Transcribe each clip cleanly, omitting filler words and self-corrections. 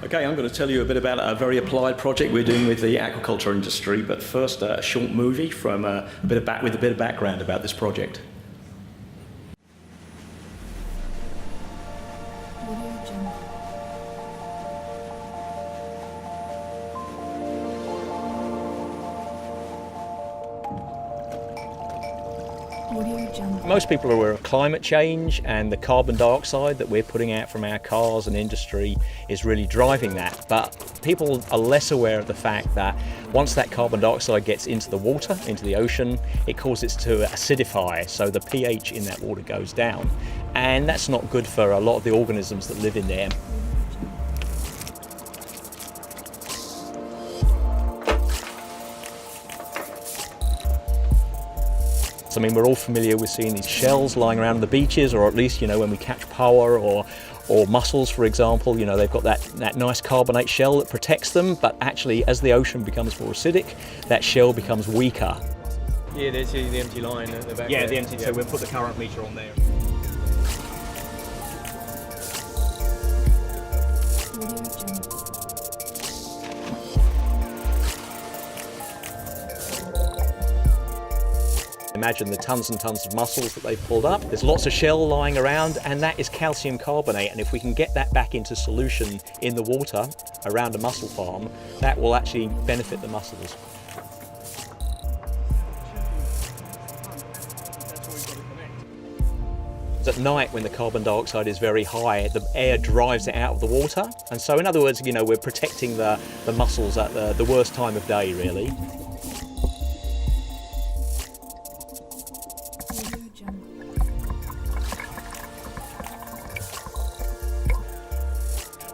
Okay, I'm going to tell you a bit about a very applied project we're doing with the aquaculture industry, but first a short movie from with a bit of background about this project. Most people are aware of climate change, and the carbon dioxide that we're putting out from our cars and industry is really driving that. But people are less aware of the fact that once that carbon dioxide gets into the water, into the ocean, it causes it to acidify, so the pH in that water goes down. And that's not good for a lot of the organisms that live in there. I mean, we're all familiar with seeing these shells lying around the beaches, or at least, when we catch power or mussels, for example, they've got that nice carbonate shell that protects them, but actually as the ocean becomes more acidic, that shell becomes weaker. Yeah, there's the empty line at the back. Yeah, there. the empty, so we'll put the current meter on there. Imagine the tons and tons of mussels that they've pulled up. There's lots of shell lying around, and that is calcium carbonate. And if we can get that back into solution in the water around a mussel farm, that will actually benefit the mussels. At night, when the carbon dioxide is very high, the air drives it out of the water. And so in other words, we're protecting the mussels at the worst time of day, really.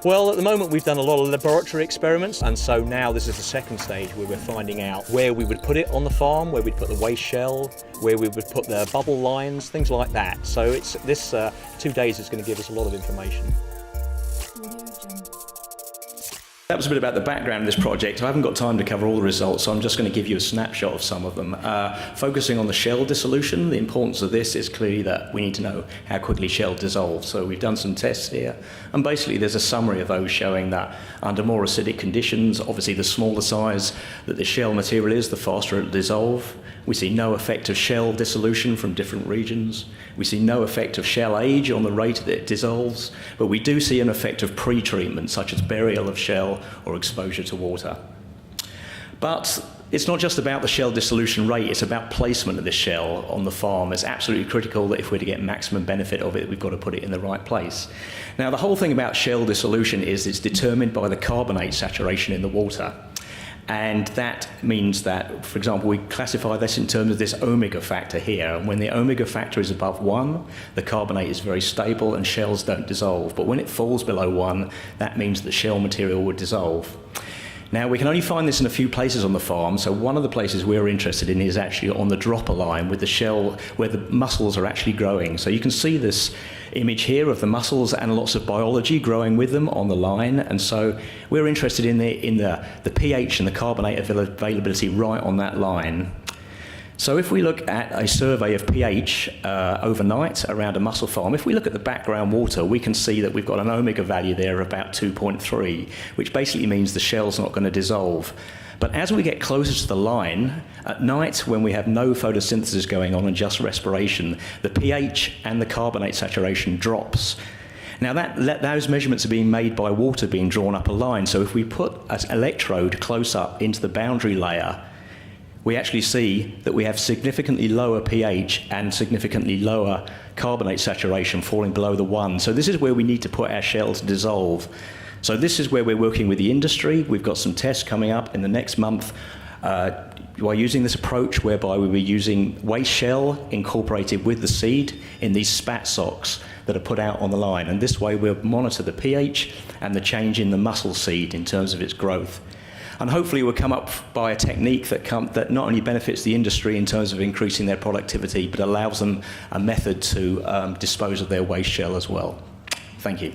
Well, at the moment we've done a lot of laboratory experiments, and so now this is the second stage where we're finding out where we would put it on the farm, where we'd put the waste shell, where we would put the bubble lines, things like that. So this 2 days is going to give us a lot of information. That was a bit about the background of this project. I haven't got time to cover all the results, so I'm just going to give you a snapshot of some of them. Focusing on the shell dissolution, the importance of this is clearly that we need to know how quickly shell dissolves. So we've done some tests here, and basically there's a summary of those showing that under more acidic conditions, obviously the smaller size that the shell material is, the faster it'll dissolve. We see no effect of shell dissolution from different regions. We see no effect of shell age on the rate that it dissolves, but we do see an effect of pre-treatment, such as burial of shell or exposure to water. But it's not just about the shell dissolution rate, it's about placement of this shell on the farm. It's absolutely critical that if we're to get maximum benefit of it, we've got to put it in the right place. Now, the whole thing about shell dissolution is it's determined by the carbonate saturation in the water. And that means that, for example, we classify this in terms of this omega factor here. And when the omega factor is above 1, the carbonate is very stable and shells don't dissolve. But when it falls below 1, that means the shell material would dissolve. Now, we can only find this in a few places on the farm, so one of the places we're interested in is actually on the dropper line with the shell where the mussels are actually growing. So you can see this image here of the mussels and lots of biology growing with them on the line, and so we're interested in the pH and the carbonate availability right on that line. So if we look at a survey of pH overnight around a mussel farm, if we look at the background water, we can see that we've got an omega value there of about 2.3, which basically means the shell's not going to dissolve. But as we get closer to the line, at night when we have no photosynthesis going on and just respiration, the pH and the carbonate saturation drops. Now those measurements are being made by water being drawn up a line, so if we put an electrode close up into the boundary layer, we actually see that we have significantly lower pH and significantly lower carbonate saturation falling below the 1. So this is where we need to put our shell to dissolve. So this is where we're working with the industry. We've got some tests coming up in the next month by using this approach whereby we'll be using waste shell incorporated with the seed in these spat socks that are put out on the line. And this way we'll monitor the pH and the change in the mussel seed in terms of its growth. And hopefully we'll come up by a technique that not only benefits the industry in terms of increasing their productivity, but allows them a method to dispose of their waste shell as well. Thank you.